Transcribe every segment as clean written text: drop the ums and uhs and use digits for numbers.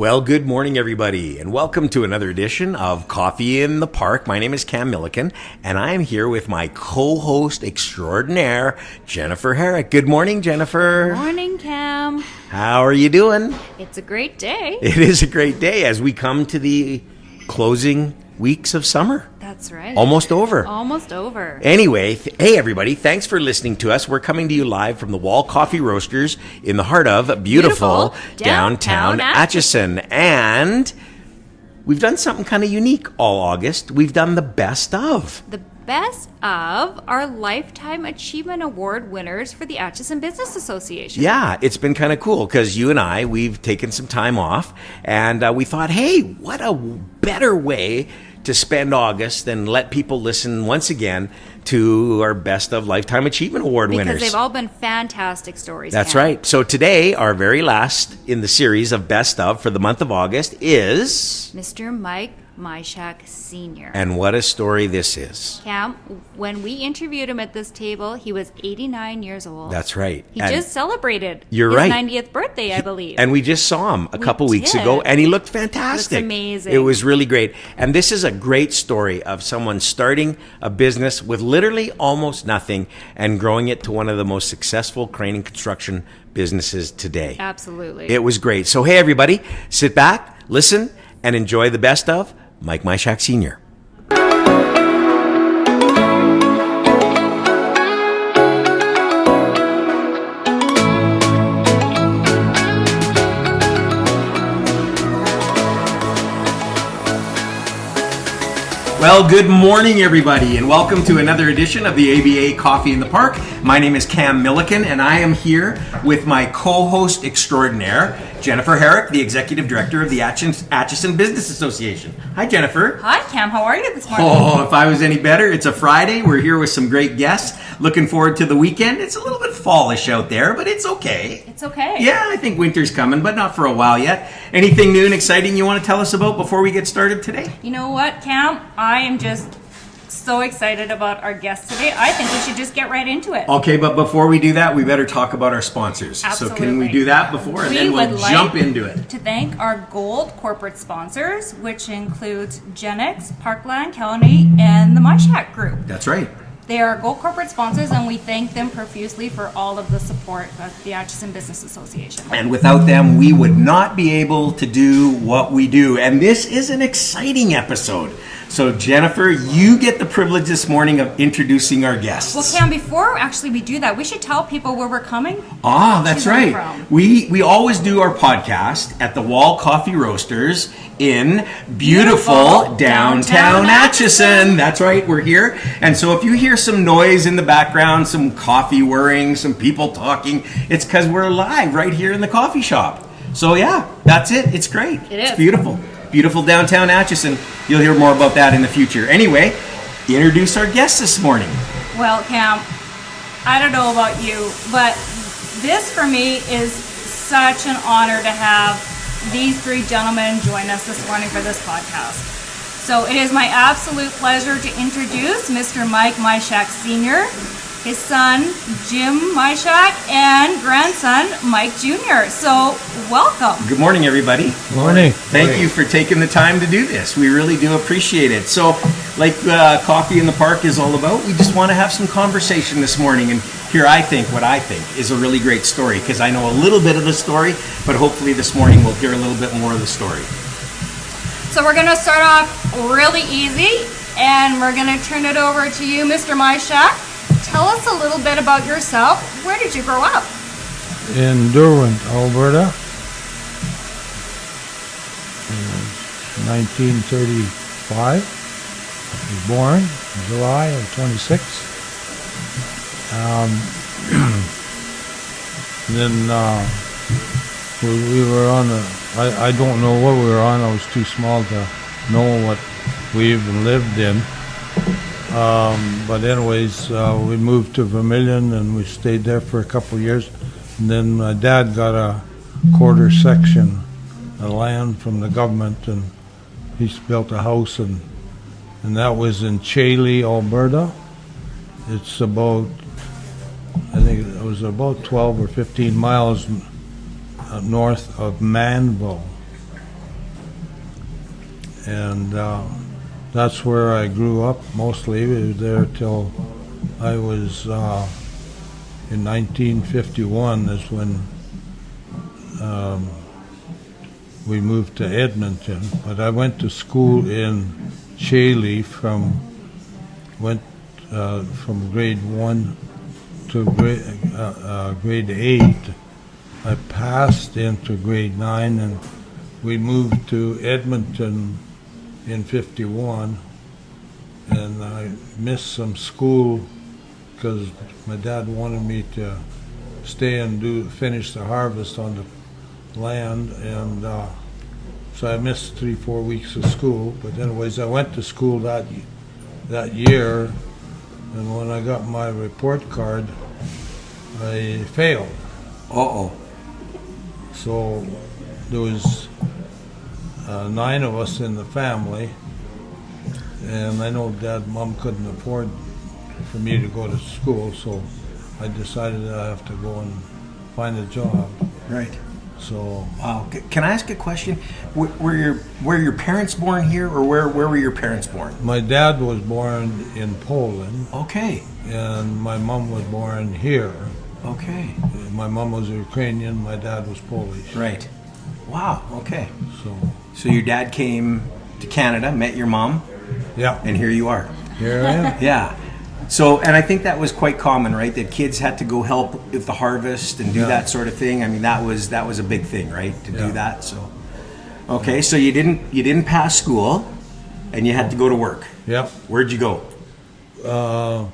Well, good morning, everybody, and welcome to another edition of Coffee in the Park. My name is Cam Milliken, and I am here with my co-host extraordinaire, Jennifer Herrick. Good morning, Jennifer. Good morning, Cam. How are you doing? It's a great day. It is a great day as we come to the closing weeks of summer. That's right. Almost over. Almost over. Anyway, hey everybody, thanks for listening to us. We're coming to you live from the Wall Coffee Roasters in the heart of beautiful downtown Acheson. And we've done something kind of unique all August. We've done the best of. The best of our Lifetime Achievement Award winners for the Acheson Business Association. Yeah, it's been kind of cool because you and I, we've taken some time off and we thought, hey, what a better way to spend August than let people listen once again to our Best of Lifetime Achievement Award winners. Because they've all been fantastic stories. That's Cam. right. So today, our very last in the series of Best of for the month of August is Mr. Myshak Sr. And what a story this is. Cam, when we interviewed him at this table, he was 89 years old. That's right. He And just celebrated you're his right. 90th birthday, I believe. And we just saw him a couple weeks did. ago, and he looked fantastic. Looks amazing. It was really great. And this is a great story of someone starting a business with literally almost nothing and growing it to one of the most successful crane and construction businesses today. Absolutely. It was great. So, hey, everybody, sit back, listen, and enjoy the best of Myshak Sr. Well, good morning, everybody, and welcome to another edition of the ABA Coffee in the Park. My name is Cam Milliken, and I am here with my co-host extraordinaire, Jennifer Herrick, the Executive Director of the Acheson Business Association. Hi, Jennifer. Hi, Cam. How are you this morning? Oh, if I was any better, it's a Friday. We're here with some great guests. Looking forward to the weekend. It's a little bit fallish out there, but it's okay. It's okay. Yeah, I think winter's coming, but not for a while yet. Anything new and exciting you want to tell us about before we get started today? You know what, Cam? I am just so excited about our guest today. I think we should just get right into it. Okay, but before we do that, we better talk about our sponsors. Absolutely. So can we do that before? And then we'll jump into it. To thank our gold corporate sponsors, which includes Genex, Parkland County, and the Myshak Group. That's right. They are gold corporate sponsors, and we thank them profusely for all of the support of the Acheson Business Association. And without them, we would not be able to do what we do. And this is an exciting episode. So, Jennifer, you get the privilege this morning of introducing our guests. Well, Cam, before actually we do that, we should tell people where we're coming. Ah, that's right. From. We always do our podcast at the Wall Coffee Roasters in beautiful downtown Acheson. That's right, we're here. And so if you hear some noise in the background, some coffee whirring, some people talking, it's because we're live right here in the coffee shop. So yeah, that's it. It's great. It is. It's beautiful. Beautiful downtown Acheson. You'll hear more about that in the future. Anyway, introduce our guests this morning. Well, Cam, I don't know about you, but this for me is such an honor to have these three gentlemen join us this morning for this podcast. So it is my absolute pleasure to introduce Mr. Myshak Sr., his son, Jim Myshak, and grandson, Mike Jr. So, welcome. Good morning, everybody. Morning. Thank you for taking the time to do this. We really do appreciate it. So, like Coffee in the Park is all about, we just want to have some conversation this morning. And here I think what I think is a really great story, because I know a little bit of the story, but hopefully this morning we'll hear a little bit more of the story. So we're going to start off really easy, and we're going to turn it over to you, Mr. Myshak. Tell us a little bit about yourself. Where did you grow up? In Derwent, Alberta. In 1935. I was born in July of 26. Then we were on I don't know what we were on. I was too small to know what we even lived in. But anyways, we moved to Vermilion and we stayed there for a couple of years. And then my dad got a quarter section of land from the government, and he built a house, and that was in Chailey, Alberta. It's about, I think it was about 12 or 15 miles north of Manville. and that's where I grew up mostly. We were there till I was in 1951 is when we moved to Edmonton. But I went to school in Chailey from grade 1 to grade 8. I passed into grade 9, and we moved to Edmonton in 51, and I missed some school because my dad wanted me to stay and finish the harvest on the land, and so I missed 3-4 weeks of school. But anyways, I went to school that year, and when I got my report card, I failed. Uh-oh. So there was 9 of us in the family, and I know Mom couldn't afford for me to go to school, so I decided that I have to go and find a job. Right. So. Wow. Can I ask a question? Were your parents born here, or where were your parents born? My dad was born in Poland. Okay. And my mom was born here. Okay. My mom was Ukrainian, my dad was Polish. Right. Wow. Okay. So your dad came to Canada, met your mom, yeah, and here you are. Here I am. Yeah. So, and I think that was quite common, right? That kids had to go help with the harvest and do that sort of thing. I mean, that was a big thing, right? To do that. So, okay. So you didn't pass school, and you had to go to work. Yep. Where'd you go? Well,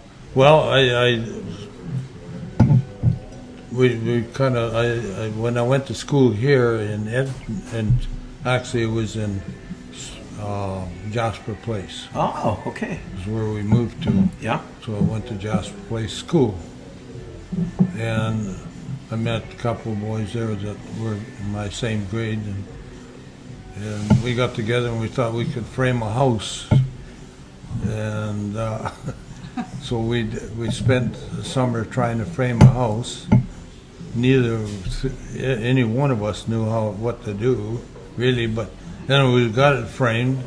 we kind of when I went to school here and actually it was in Jasper Place. Oh, okay. Is where we moved to. Yeah. So I went to Jasper Place School, and I met a couple of boys there that were in my same grade, and we got together and we thought we could frame a house, and so we spent the summer trying to frame a house. Any one of us knew what to do, really, but then we got it framed.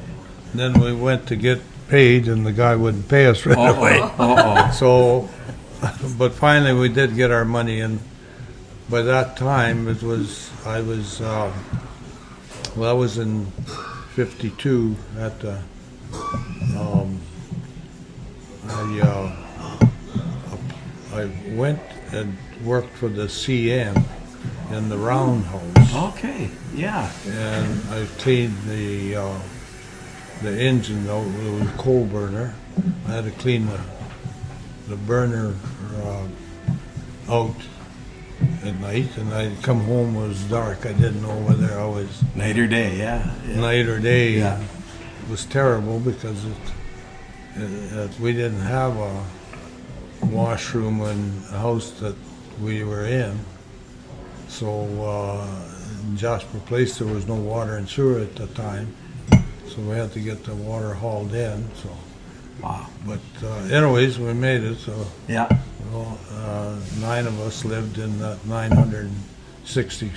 Then we went to get paid, and the guy wouldn't pay us right away. So, but finally we did get our money, and by that time I was in 52 at the I went and worked for the CN in the roundhouse. Okay. Yeah. And I cleaned the engine out with a coal burner. I had to clean the burner out at night, and I'd come home, it was dark. I didn't know whether I was Night or day. Yeah. night or day. Yeah. It was terrible because we didn't have a washroom in the house that we were in. So in Jasper Place there was no water and sewer at the time, so we had to get the water hauled in. So Wow. but anyways, we made it. So Yeah. 9 of us lived in that 960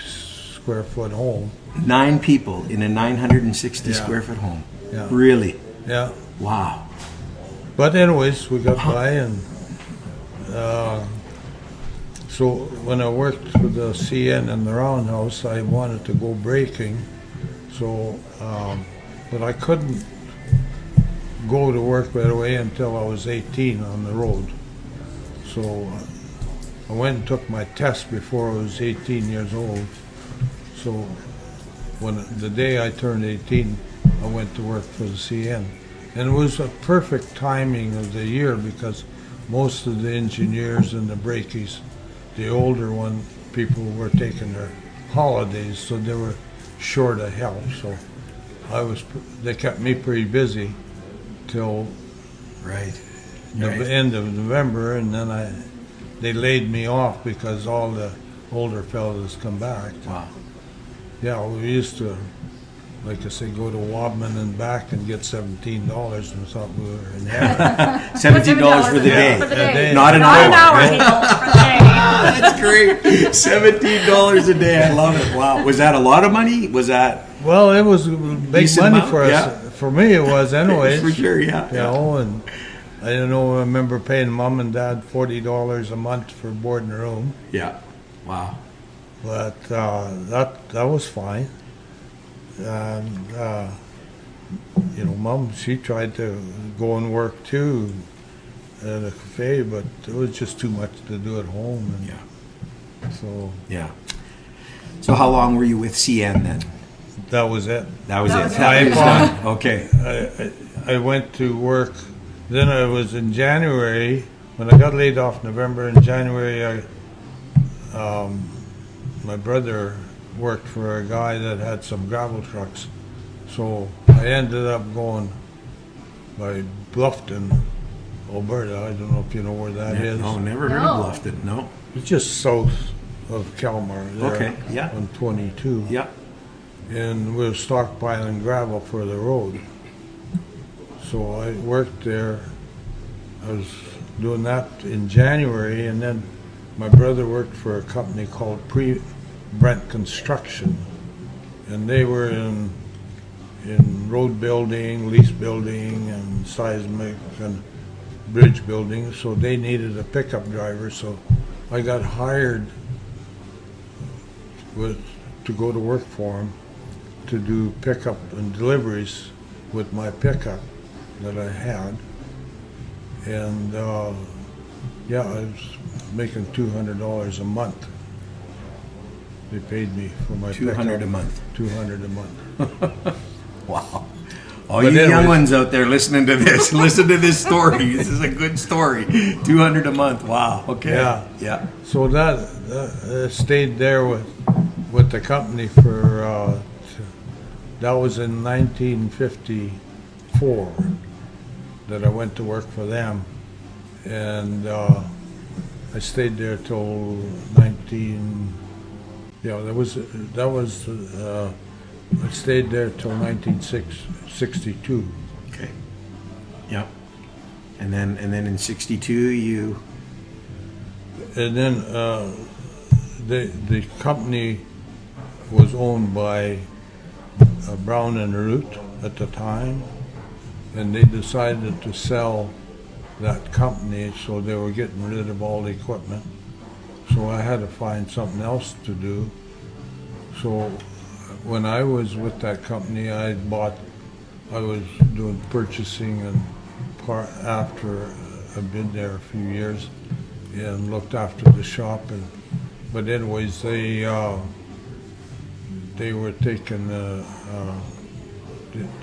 square foot home. 9 people in a 960 Yeah. square foot home. Yeah. Really? Yeah. Wow. But anyways, we got by, and so when I worked for the CN in the roundhouse, I wanted to go braking. So, but I couldn't go to work right away until I was 18 on the road. So I went and took my test before I was 18 years old. So when the day I turned 18, I went to work for the CN. And it was a perfect timing of the year because most of the engineers and the brakies, the older people were taking their holidays, so they were short of help. So they kept me pretty busy till the end of November, and then they laid me off because all the older fellas come back. Wow. Yeah, we used to, like I say, go to Wobman and back and get $17 and thought we were in heaven. $17 for the day. For the day. Not an Not an hour. hour, people, for the day. That's great. $17 a day. I love it. Wow. Was that a lot of money? Was that Well, it was big Decent money amount, for us. yeah. For me, it was anyways. for sure? Yeah. You know, and I remember paying mom and dad $40 a month for board and room, Yeah. Wow. but that was fine. And mom, she tried to go and work too at a cafe, but it was just too much to do at home. And Yeah. so Yeah. So how long were you with CN then? that was it. That was That it. was That it. was done. Okay. I went to work. Then I was in January when I got laid off. November and January, my brother worked for a guy that had some gravel trucks, so I ended up going by Bluffton, Alberta. I don't know if you know where that is. No, never heard No. of Bluffton. No. It's just south of Kalmar. There Okay, yeah. On 22. Yeah. And we were stockpiling gravel for the road. So I worked there. I was doing that in January, and then my brother worked for a company called Brent Construction, and they were in road building, lease building, and seismic and bridge building. So they needed a pickup driver. So I got hired to go to work for him to do pickup and deliveries with my pickup that I had. And I was making $200 a month. They paid me for my $200 pickup. a month. $200 a month. Wow. All But you young anyways- ones out there listening to this, listen to this story. This is a good story. $200 a month. Wow. Okay. Yeah. Yeah. So that stayed there with the company for that was in 1954 that I went to work for them, and I stayed there till 19. Yeah, that was I stayed there till 1962. Okay. Yep. And then in '62 you. And then the company was owned by Brown and Root at the time, and they decided to sell that company, so they were getting rid of all the equipment. So I had to find something else to do. So when I was with that company, I was doing purchasing and after I'd been there a few years and looked after the shop. But anyways, they were taking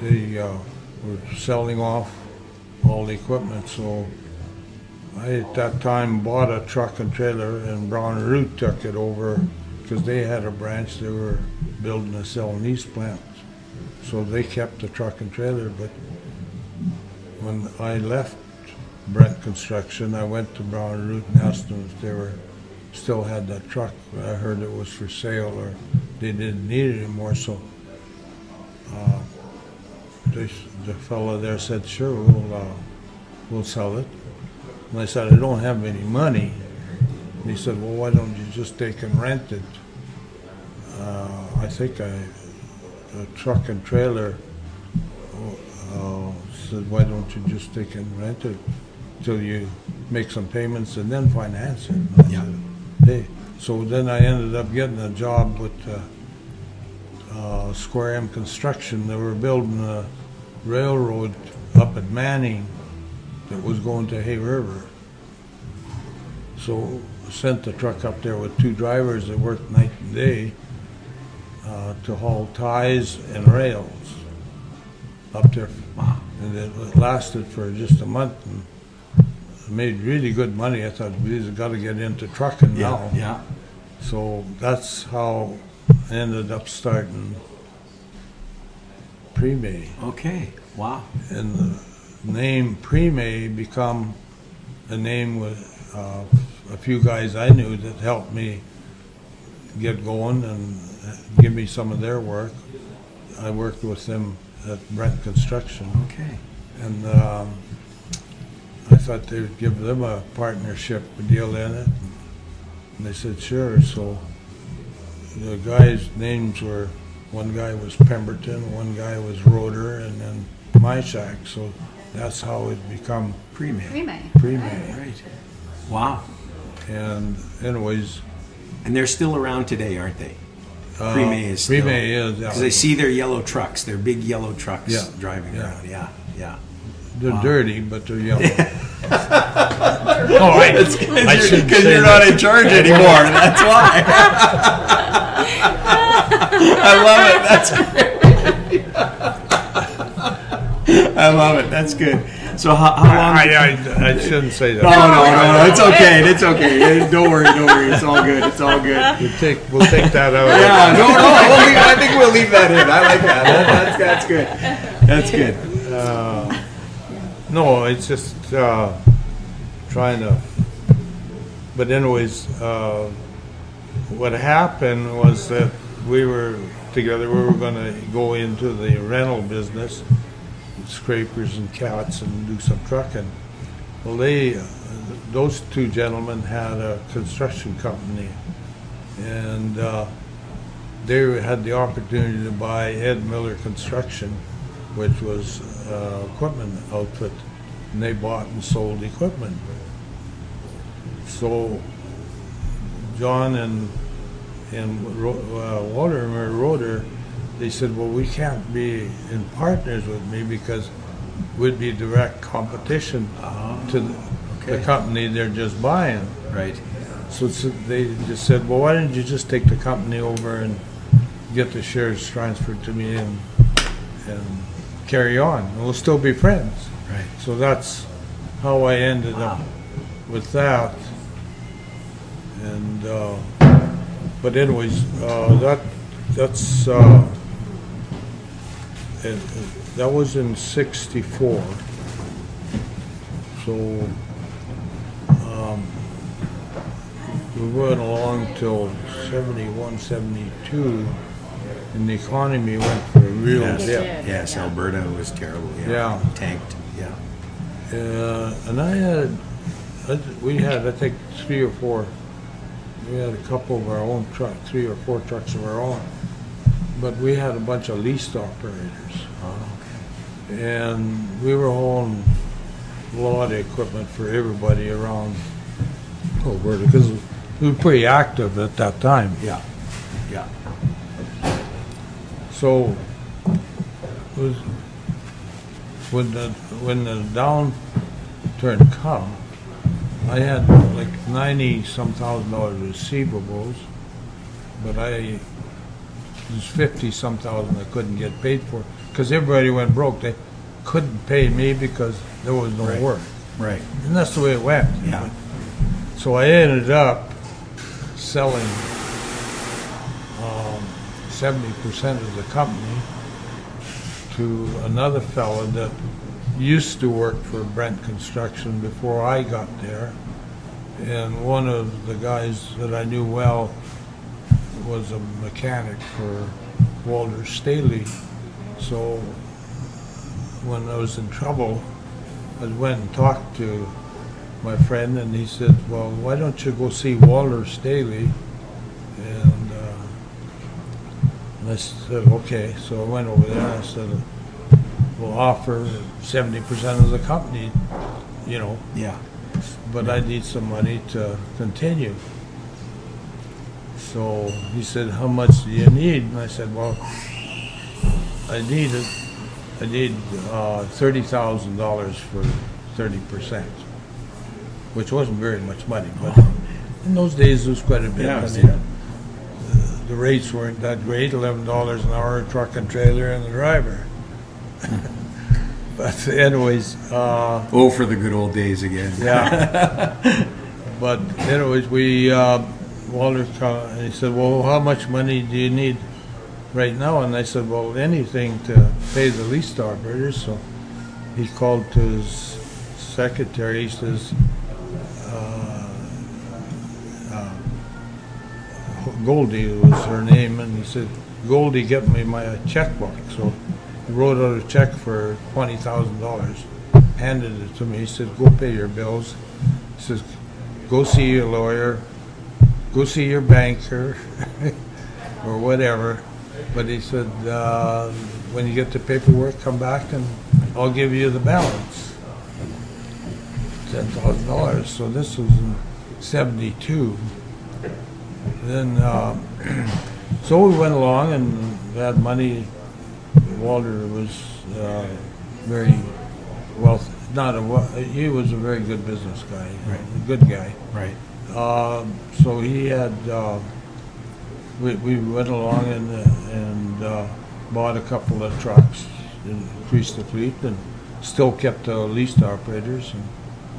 they were selling off all the equipment. So I at that time bought a truck and trailer, and Brown and Root took it over because they had a branch. They were building a sell and lease plant, so they kept the truck and trailer. But when I left Brent Construction, I went to Brown and Root and asked them if they still had that truck. I heard it was for sale or they didn't need it anymore. So the fellow there said, "Sure, we'll sell it." And I said, "I don't have any money." And he said, "Well, why don't you just take and rent it?" I think a truck and trailer said, "Why don't you just take and rent it till you make some payments and then finance it?" And I Yeah. said, "Hey." So then I ended up getting a job with Square M Construction. They were building a railroad up at Manning that was going to Hay River. So sent the truck up there with two drivers that worked night and day to haul ties and rails up there. Wow. And it lasted for just a month and made really good money. I thought, these have got to get into trucking Yeah. now. Yeah. So that's how I ended up starting Pre-May. Okay. Wow. And the name Pre-May become a name with a few guys I knew that helped me get going and give me some of their work. I worked with them at Brent Construction, Okay. and I thought they would give them a partnership deal in it. And they said, sure. So the guys' names were, one guy was Pemberton, one guy was Roeder, and then Myshak. So that's how it become Pre-May. Pre-May. Right. Wow. And anyways, And they're still around today, aren't they? Pre-May is still. Pre-May is, yeah. Because I see their yellow trucks, their big yellow trucks Yeah, driving yeah. around. Yeah, yeah. They're Wow. dirty, but they're yellow. Oh, I shouldn't Because say you're that. not in charge anymore. That's why. I love it. That's great. I love it. That's good. So how long? I shouldn't say that. No. It's okay. It's okay. Don't worry. It's all good. It's all good. We'll take that out. Yeah. No. I think we'll leave that in. I like that. That's good. That's good. No, it's just trying to. But anyways, what happened was that we were together. We were going to go into the rental business, scrapers and cats, and do some trucking. Well, those two gentlemen had a construction company, and they had the opportunity to buy Ed Miller Construction, which was equipment outfit, and they bought and sold equipment. So John and Walter Roeder, they said, well, we can't be in partners with me because we'd be direct competition to the company they're just buying. Right. So they just said, well, why don't you just take the company over and get the shares transferred to me and carry on, and we'll still be friends. Right. So that's how I ended up with that. And but anyways, that's that was in '64. So we went along till '71, '72, and the economy went for a real dip. Yes. Alberta was terrible. Yeah. Tanked. Yeah. And we had, I think, we had a couple of our own trucks, 3 or 4 trucks of our own, but we had a bunch of leased operators. And we were hauling a lot of equipment for everybody around Alberta, because we were pretty active at that time. Yeah. So when the downturn come, I had like $90-some thousand receivables, but it was $50-some thousand I couldn't get paid for because everybody went broke. They couldn't pay me because there was no work. Right. And that's the way it went. Yeah. So I ended up selling 70% of the company to another fellow that used to work for Brent Construction before I got there. And one of the guys that I knew well was a mechanic for Walter Staley. So when I was in trouble, I went and talked to my friend, and he said, well, why don't you go see Walter Staley? And I said, okay. So I went over there and I said, we'll offer 70% of the company, Yeah. but I need some money to continue. So he said, how much do you need? And I said, well, I need $30,000 for 30%, which wasn't very much money, but in those days it was quite a bit. Yeah, I mean, the rates weren't that great, $11 an hour, truck and trailer and the driver. But anyways, for the good old days again. yeah. But anyways, Walter and he said, well, how much money do you need right now? And I said, well, anything to pay the leased operators. So he called to his secretary. He says, Goldie was her name, and he said, Goldie, get me my checkbook. So he wrote out a check for $20,000, handed it to me. He said, go pay your bills. He says, go see your lawyer, go see your banker or whatever. But he said, when you get the paperwork, come back and I'll give you the balance. $10,000. So this was in 72. Then, so we went along and had money. Walter was very wealthy. He was a very good business guy, a good guy. Right. So he had, we went along and bought a couple of trucks, increased the fleet, and still kept the leased operators, and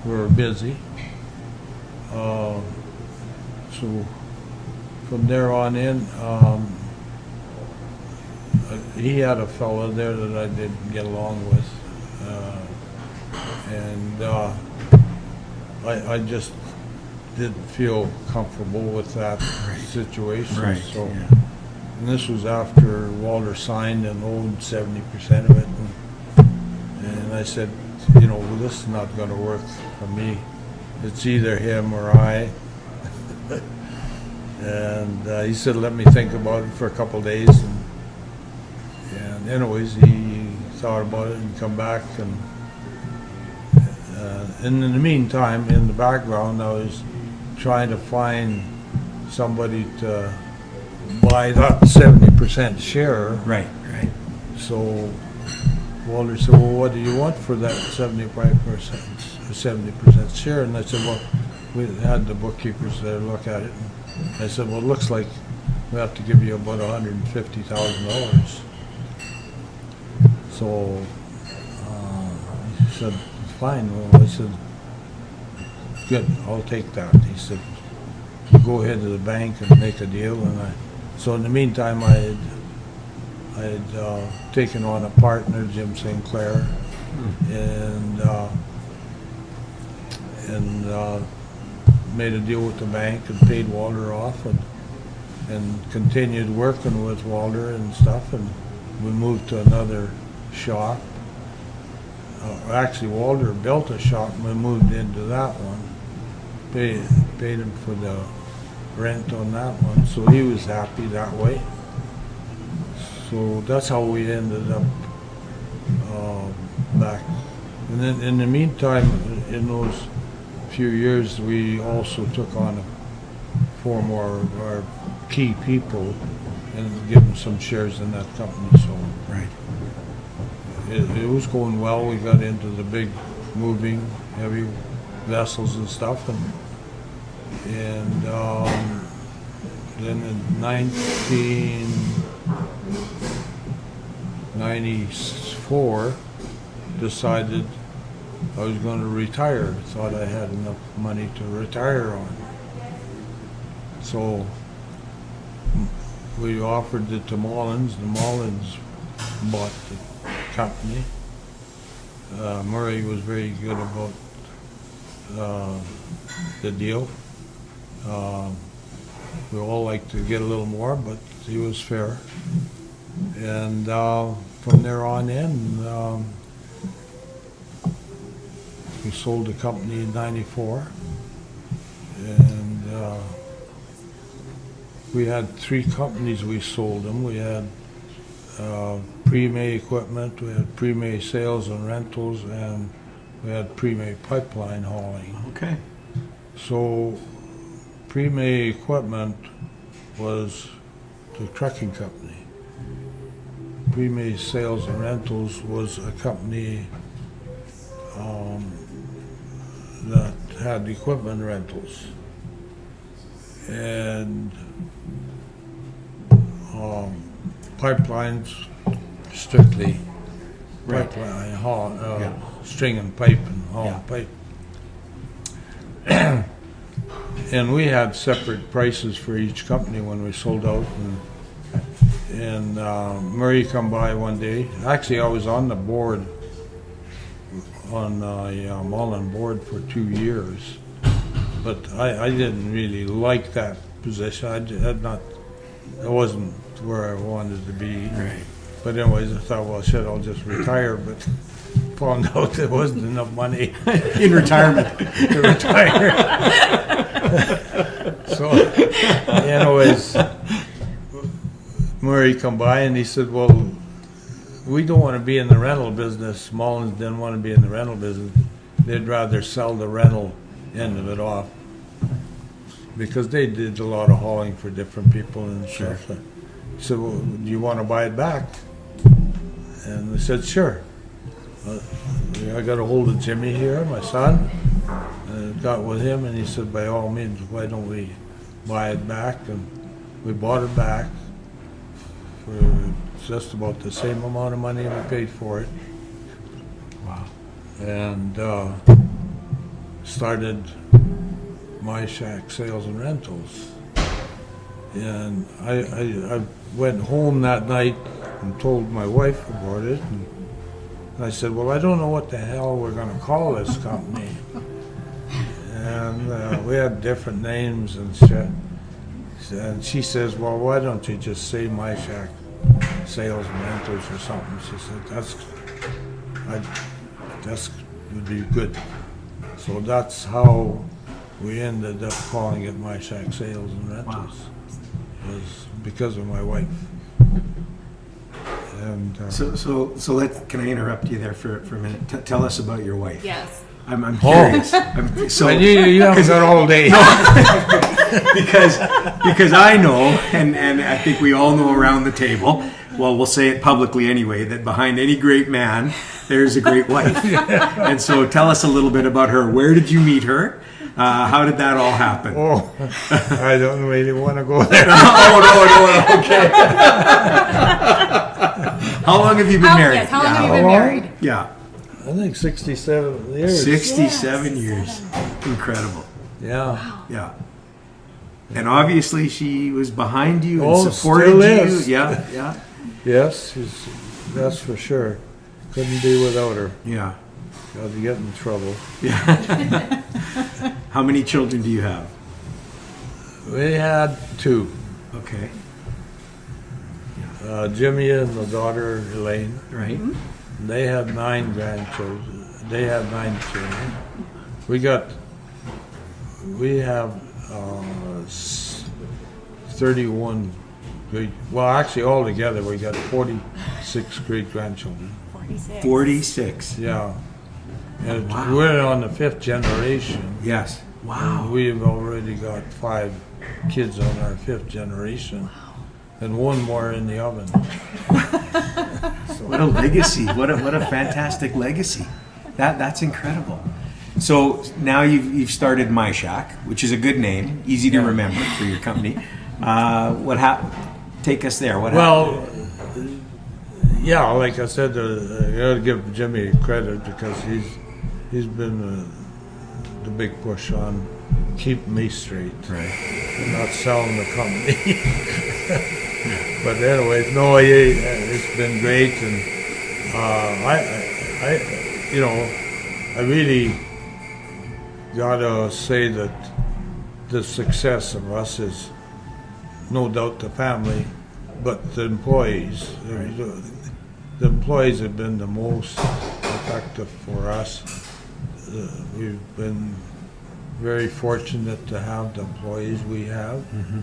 we were busy. So from there on in, he had a fellow there that I didn't get along with, and I just didn't feel comfortable with that situation. Right. So, Yeah. and this was after Walter signed and owned 70% of it, and I said, well, this is not going to work for me. It's either him or I. And he said, let me think about it for a couple of days. And anyways, he thought about it and come back. And in the meantime, in the background, I was trying to find somebody to buy that 70% share. Right. So Walter said, well, what do you want for that 70% share? And I said, well, we had the bookkeepers there look at it. And I said, well, it looks like we have to give you about $150,000. So he said, fine. Well, I said, good, I'll take that. He said, go ahead to the bank and make a deal. So in the meantime, I had taken on a partner, Jim St. Clair, and made a deal with the bank and paid Walter off, and continued working with Walter and stuff. And we moved to another shop. Actually, Walter built a shop and we moved into that one. Paid him for the rent on that one, so he was happy that way. So that's how we ended up back. And then in the meantime, in those few years, we also took on 4 more of our key people and give them some shares in that company. So Right. it was going well. We got into the big moving heavy vessels and stuff, and then in 1994 decided I was going to retire. Thought I had enough money to retire on. So we offered it to Mullins. The Mullins bought the company. Murray was very good about the deal. We all like to get a little more, but he was fair. And from there on in, we sold the company in '94, and we had 3 companies we sold them. We had pre-May equipment, we had pre-May sales and rentals, and we had pre-May pipeline hauling. Okay. So pre-May equipment was the trucking company. Pre-May sales and rentals was a company that had equipment rentals. And pipelines, strictly Right. pipeline, haul, Yeah. string and pipe and haul Yeah. pipe. And we had separate prices for each company when we sold out. And Murray come by one day. Actually, I was on the board, on the Mullen board for 2 years. But I didn't really like that position. It wasn't where I wanted to be. Right. But anyways, I thought, well, shit, I'll just retire. But found out there wasn't enough money In retirement. to retire. So, anyways, Murray come by and he said, well, we don't want to be in the rental business. Mullins didn't want to be in the rental business. They'd rather sell the rental end of it off because they did a lot of hauling for different people and stuff. He said, well, do you want to buy it back? And we said, sure. I got a hold of Jimmy here, my son, and got with him, and he said, by all means, why don't we buy it back? And we bought it back for just about the same amount of money we paid for it. Wow. And started Myshak Sales and Rentals. And I went home that night and told my wife about it. And I said, well, I don't know what the hell we're going to call this company. And we had different names and shit. And she says, well, why don't you just say Myshak Sales and Rentals or something? She said, that would be good. So that's how we ended up calling it Myshak Sales and Rentals. Wow. It was because of my wife. And So can I interrupt you there for a minute? Tell us about your wife. Yes. I'm curious. You haven't got all day. because I know, and I think we all know around the table, well, we'll say it publicly anyway, that behind any great man, there's a great wife. And so tell us a little bit about her. Where did you meet her? How did that all happen? Oh, I don't really want to go there. No, okay. How long have you been married? Yes, how long have you How been long? married? Yeah, I think 67 years. 67 years. Incredible. Yeah. Yeah. And obviously she was behind you and Oh, supported still you. is. Yeah. Yes, that's for sure. Couldn't be without her. Yeah. I'd get in trouble. How many children do you have? We had two. Okay. Jimmy and the daughter Elaine. Right. They had 9 grandchildren. They had 9 children. We have 31 great. Well, actually, altogether we got 46 great grandchildren. 46. Yeah. And Wow. we're on the 5th generation. Yes. Wow. We've already got 5 kids on our 5th generation. And 1 more in the oven. What a legacy. What a fantastic legacy. That's incredible. So now you've started Myshak, which is a good name, easy to remember for your company. What happened? Take us there. What happened? Well, yeah, like I said, I got to give Jimmy credit because he's been the big push on keeping me straight, Right. and not selling the company. But anyways, no, it's been great, and I really gotta say that the success of us is no doubt the family, but the employees. The employees have been the most effective for us. We've been very fortunate to have the employees we have. Mm-hmm.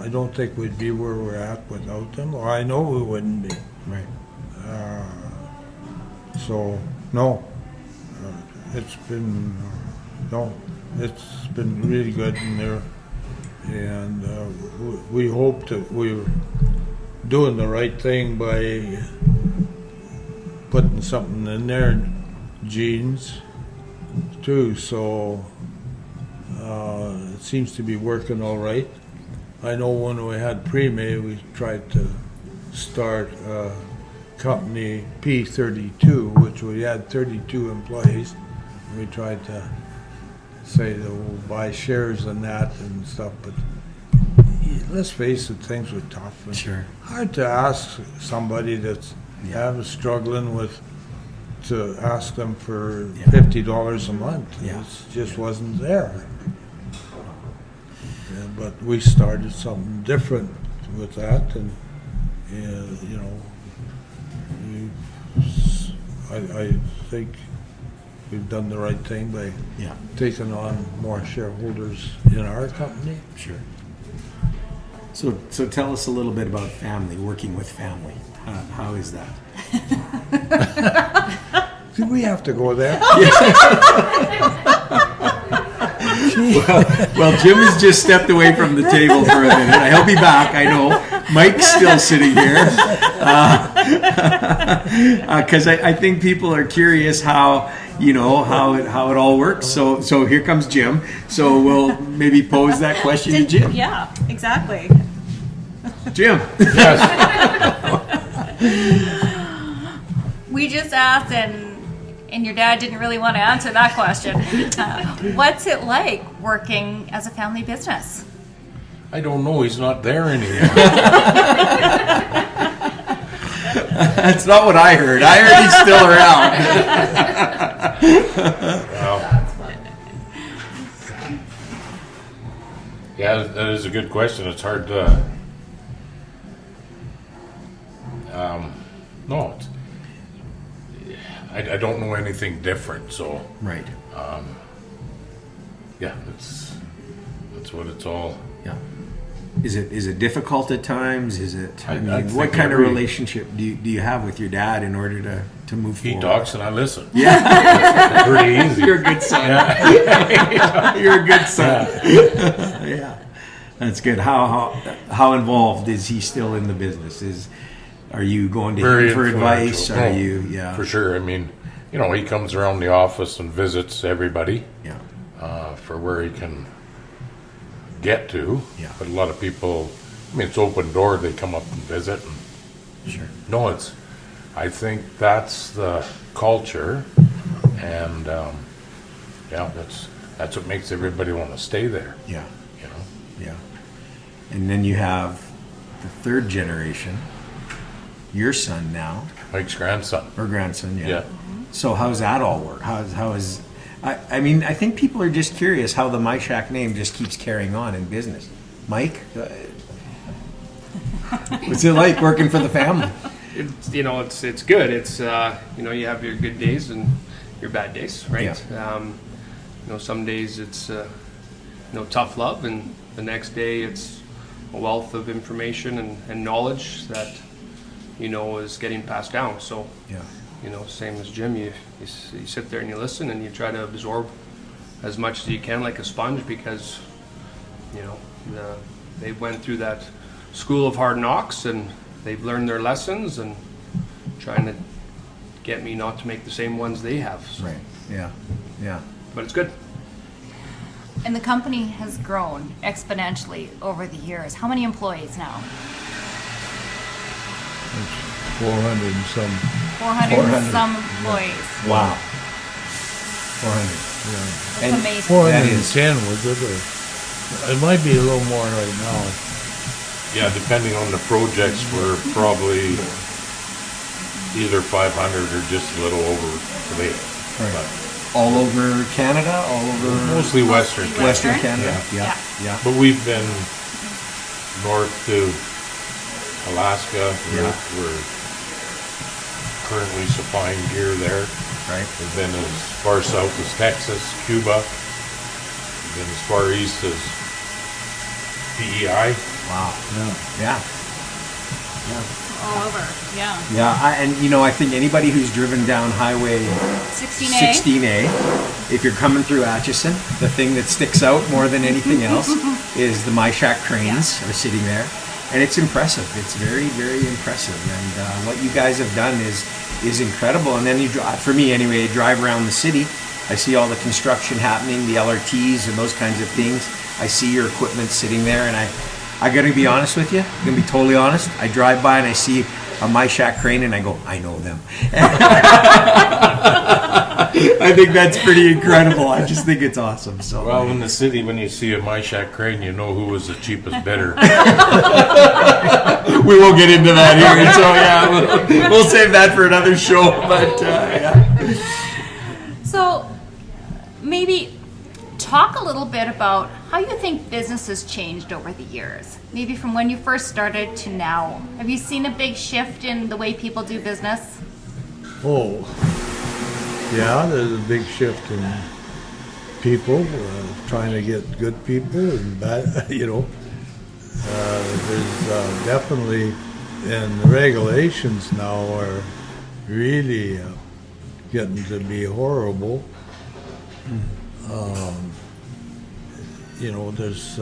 I don't think we'd be where we're at without them, or I know we wouldn't be. Right. So, no, it's been really good in there, and we hope that we're doing the right thing by putting something in their genes too. So it seems to be working all right. I know when we had Pre-May, we tried to start company P32, which we had 32 employees. We tried to say that we'll buy shares in that and stuff, but let's face it, things were tough. And Sure. hard to ask somebody that's struggling with, to ask them for $50 a month. Yeah. It just wasn't there. But we started something different with that, and I think we've done the right thing by Yeah, taking on more shareholders in our company. sure. So tell us a little bit about family, working with family. How is that? Do we have to go there? Well, Jim has just stepped away from the table for a minute. I hope he'll be back. I know Mike's still sitting here because I think people are curious how it all works. So here comes Jim. So we'll maybe pose that question to Jim. Yeah, exactly. Jim. Yes. We just asked, and your dad didn't really want to answer that question. What's it like working as a family business? I don't know. He's not there anymore. That's not what I heard. I heard he's still around. Yeah, that is a good question. It's hard to. No, I don't know anything different. So Right. yeah, that's what it's all. Yeah. Is it difficult at times? Is it? I what think kind of every- relationship do you have with your dad in order to move He forward? talks and I listen. Yeah, Pretty easy. you're a good son. You're a good son. Yeah, that's good. How involved is he still in the business? Are you going to Very him for advice? influential. Are No, you? Yeah, For sure. I mean, he comes around the office and visits everybody yeah, for where he can get to. Yeah. But a lot of people, it's open door. They come up and visit. And sure. no, I think that's the culture, and yeah, that's what makes everybody want to stay there. Yeah, You know. yeah. And then you have the third generation, your son now Mike's grandson. or grandson. Yeah. Yeah. So how's that all work? How is? I mean, I think people are just curious how the Myshak name just keeps carrying on in business. Mike, what's it like working for the family? It's good. It's you have your good days and your bad days, right? Some days it's tough love, and the next day it's a wealth of information and knowledge that is getting passed down. So Yeah. same as Jim, you sit there and you listen and you try to absorb as much as you can like a sponge, because they went through that school of hard knocks and they've learned their lessons, and trying to get me not to make the same ones they have. So, Right. Yeah. Yeah. but it's good. And the company has grown exponentially over the years. How many employees now? 400 and some. 400 400. and some employees. Wow. 400. That's And amazing. 410 was it? Or, it might be a little more right now. Yeah, depending on the projects, we're probably either 500 or just a little over today. Right. All over Canada, all over Mostly Western. Western Western? Canada. Yeah. Yeah. But we've been north to Alaska. Yeah. We're currently supplying gear there. Right. We've been as far south as Texas, Cuba. We've been as far east as PEI. Wow. Yeah. All over, yeah. Yeah. I think anybody who's driven down Highway 16A. 16A, if you're coming through Acheson, the thing that sticks out more than anything else is the Myshak cranes are sitting there, and it's impressive. It's very, very impressive. And what you guys have done is incredible. And then you drive, for me anyway, I drive around the city. I see all the construction happening, the LRTs and those kinds of things. I see your equipment sitting there, and I got to be honest with you. I'm going to be totally honest. I drive by and I see a Myshak crane and I go, I know them. I think that's pretty incredible. I just think it's awesome. So Well, in the city, when you see a Myshak crane, you know who was the cheapest bidder. we won't get into that here. So yeah, we'll save that for another show. But yeah. So maybe talk a little bit about how you think business has changed over the years. Maybe from when you first started to now. Have you seen a big shift in the way people do business? Oh, Yeah, there's a big shift in people, trying to get good people and bad, there's definitely, and the regulations now are really getting to be horrible. There's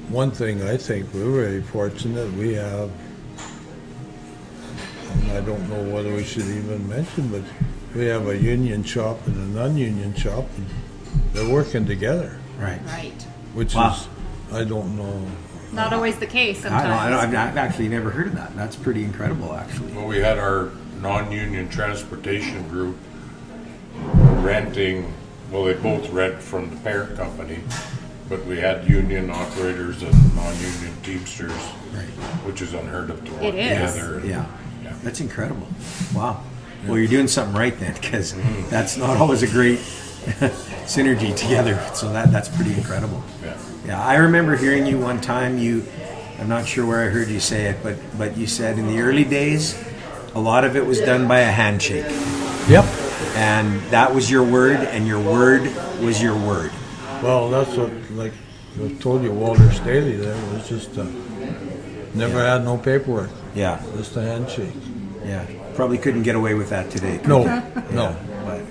one thing I think we're very fortunate we have, and I don't know whether we should even mention, but we have a union shop and a non-union shop, and they're working together, Right. Right. which Wow. is, I don't know. Not always the case I sometimes. know. I've actually never heard of that. That's pretty incredible, actually. Well, we had our non-union transportation group renting, well, they both rent from the parent company, but we had union operators and non-union Teamsters, which is unheard of to work It is. together. Yeah. Yeah. That's incredible. Wow. Well, you're doing something right then, because that's not always a great synergy together. So that's pretty incredible. Yeah. Yeah, I remember hearing you one time. I'm not sure where I heard you say it, but you said in the early days, a lot of it was done by a handshake, Yep. and that was your word, and your word was your word. Well, that's what, like I told you, Walter Staley there was just never had no paperwork, Yeah, just a handshake. yeah. Probably couldn't get away with that today. could No, you? no. But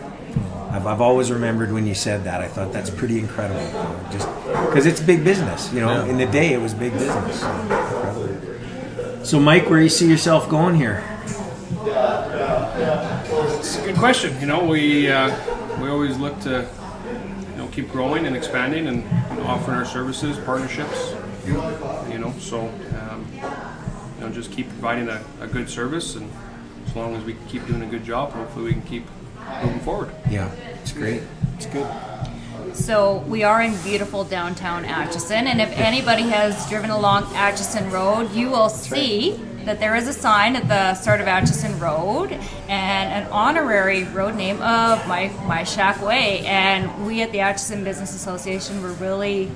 I've always remembered when you said that. I thought that's pretty incredible. Just because it's big business, Yeah. In the day, it was big business. So, Mike, where do you see yourself going here? It's a good question. We always look to keep growing and expanding and offering our services, partnerships. So just keep providing a good service, and as long as we keep doing a good job, hopefully we can keep moving forward. Yeah, it's great. It's good. So we are in beautiful downtown Acheson, and if anybody has driven along Acheson Road, you will see that there is a sign at the start of Acheson Road and an honorary road name of Myshak Way. And we at the Acheson Business Association were really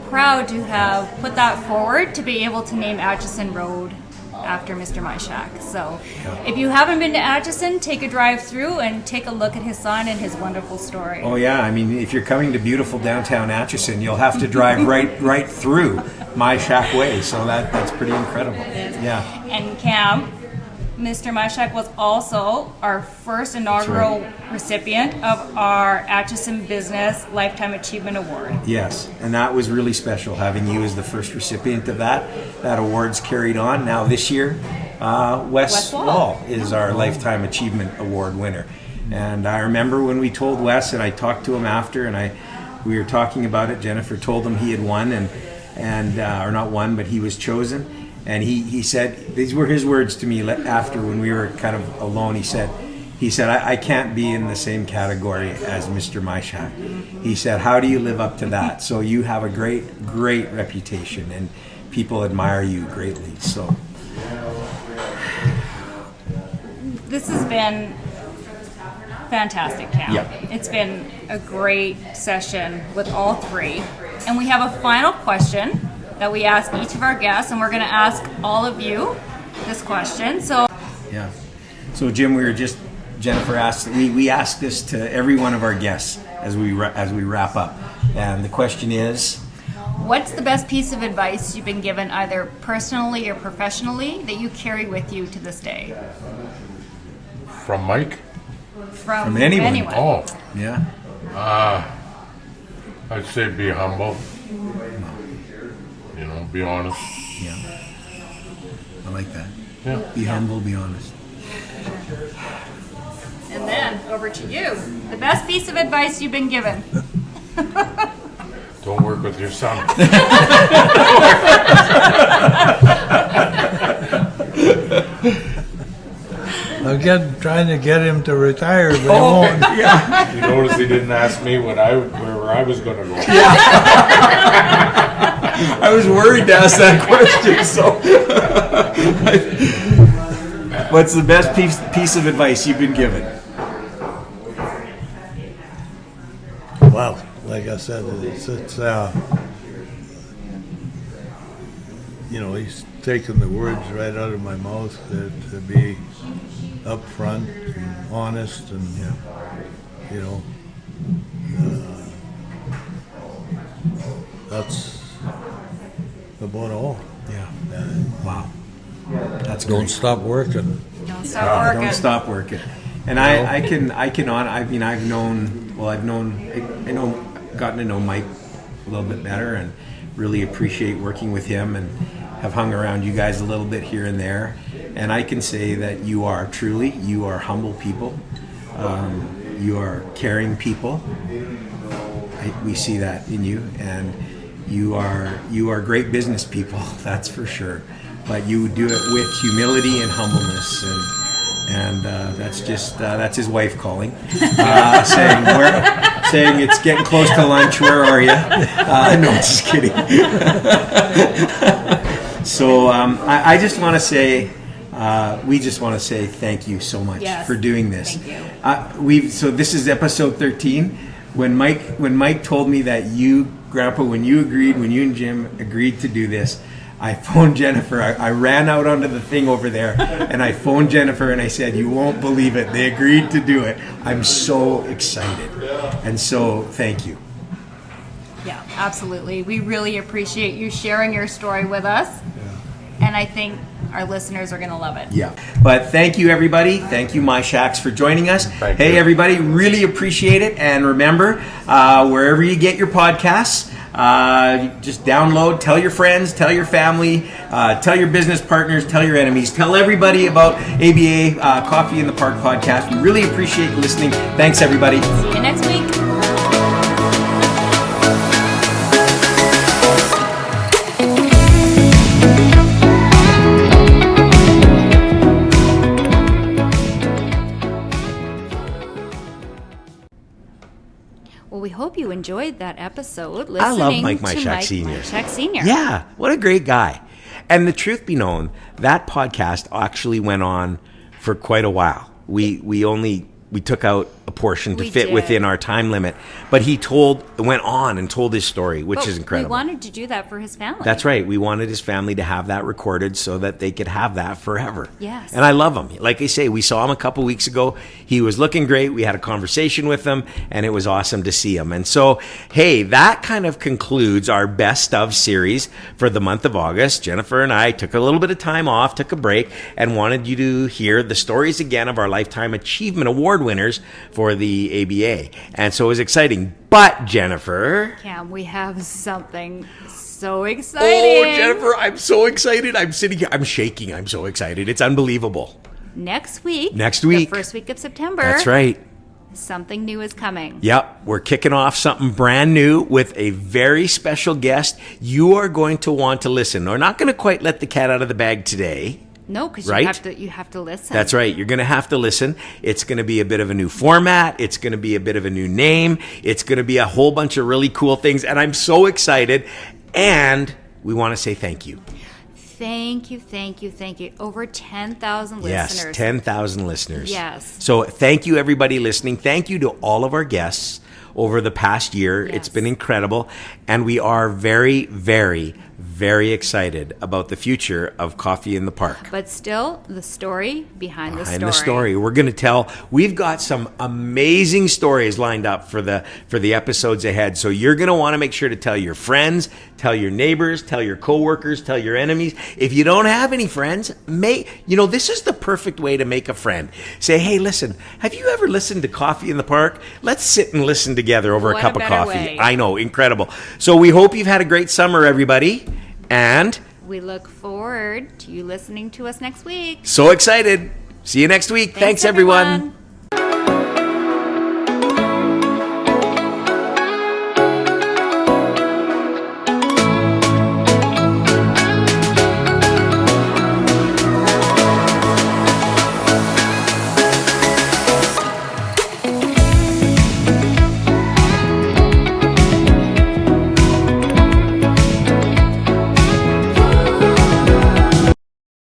proud to have put that forward to be able to name Acheson Road after Mr. Myshak. So if you haven't been to Acheson, take a drive through and take a look at his sign and his wonderful story. Oh yeah, I mean, if you're coming to beautiful downtown Acheson, you'll have to drive right through Myshak Way. So that's pretty incredible. Yeah. And Cam, Mr. Myshak was also our first inaugural recipient of our Acheson Business Lifetime Achievement Award. Yes, and that was really special having you as the first recipient of that. That award's carried on. Now this year, Wes Wall is our Lifetime Achievement Award winner. And I remember when we told Wes, and I talked to him after, and we were talking about it. Jennifer told him he had won, and or not won, but he was chosen. And he said, these were his words to me after when we were kind of alone. He said, I can't be in the same category as Mr. Myshak. He said, how do you live up to that? So you have a great reputation, and people admire you greatly. So This has been fantastic, Cam. Yeah. It's been a great session with all three. And we have a final question that we ask each of our guests, and we're going to ask all of you this question. So yeah. So Jim, Jennifer asked, we ask this to every one of our guests as we wrap up, and the question is, what's the best piece of advice you've been given, either personally or professionally, that you carry with you to this day? From Mike? From anyone. Oh, yeah, I'd say be humble. Be honest. yeah, I like that. Yeah. Be humble, be honest. And then over to you. The best piece of advice you've been given. Don't work with your son. I'm trying to get him to retire, but he won't. Yeah. You notice he didn't ask me where I was going to go. I was worried to ask that question. So, what's the best piece of advice you've been given? Well, like I said, it's he's taken the words right out of my mouth, to be upfront and honest, and you know, that's about all. Yeah. Wow. That's Don't great. stop working. Don't stop working. Don't stop working. And I gotten to know Mike a little bit better, and really appreciate working with him, and have hung around you guys a little bit here and there. And I can say that you are humble people. You are caring people. We see that in you, and you are great business people. That's for sure. But you do it with humility and humbleness, and that's his wife calling, saying it's getting close to lunch. Where are you? No, just kidding. So I just want to say, we just want to say thank you so much for doing this. Thank you. So this is episode 13. When Mike told me that you, Grandpa, when you and Jim agreed to do this, I phoned Jennifer. I ran out onto the thing over there, and I phoned Jennifer, and I said, "You won't believe it. They agreed to do it." I'm so excited, and so thank you. Yeah, absolutely. We really appreciate you sharing your story with us. And I think our listeners are going to love it. Yeah. But thank you, everybody. Thank you, Myshaks, for joining us. Thank you, everybody. really appreciate it. And remember, wherever you get your podcasts, just download, tell your friends, tell your family, tell your business partners, tell your enemies, tell everybody about ABA Coffee in the Park podcast. We really appreciate you listening. Thanks, everybody. See you next week. Well, we hope you enjoyed that episode. Listening I love Mike to Myshak Sr. Myshak Sr. Yeah, what a great guy. And the truth be known, that podcast actually went on for quite a while. We took out a portion to We fit did. within our time limit, but he went on and told his story, which But is incredible. We wanted to do that for his family. That's right. We wanted his family to have that recorded so that they could have that forever. Yes. And I love him. Like I say, we saw him a couple weeks ago. He was looking great. We had a conversation with him, and it was awesome to see him. And so, hey, that kind of concludes our Best of series for the month of August. Jennifer and I took a little bit of time off, took a break, and wanted you to hear the stories again of our Lifetime Achievement Award winners for the ABA. And so it was exciting. But, Jennifer... Cam, we have something so exciting. Oh, Jennifer, I'm so excited. I'm sitting here. I'm shaking. I'm so excited. It's unbelievable. Next week. Next week. The first week of September. That's right. Something new is coming. Yep. We're kicking off something brand new with a very special guest. You are going to want to listen. We're not going to quite let the cat out of the bag today. No, because Right? you have to listen. That's right. You're going to have to listen. It's going to be a bit of a new format. It's going to be a bit of a new name. It's going to be a whole bunch of really cool things. And I'm so excited. And we want to say thank you. Thank you. Over 10,000 Yes, listeners. 10,000 listeners. Yes. So thank you, everybody listening. Thank you to all of our guests over the past year. Yes. It's been incredible. And we are very, very, very excited about the future of Coffee in the Park. But still, the story behind the story. Behind the story. We're going to tell. We've got some amazing stories lined up for the episodes ahead. So you're going to want to make sure to tell your friends, tell your neighbors, tell your coworkers, tell your enemies. If you don't have any friends, this is the perfect way to make a friend. Say, hey, listen, have you ever listened to Coffee in the Park? Let's sit and listen together over What a cup a of better coffee. way. I know, incredible. So we hope you've had a great summer, everybody. And We look forward to you listening to us next week. so excited. See you next week. Thanks everyone.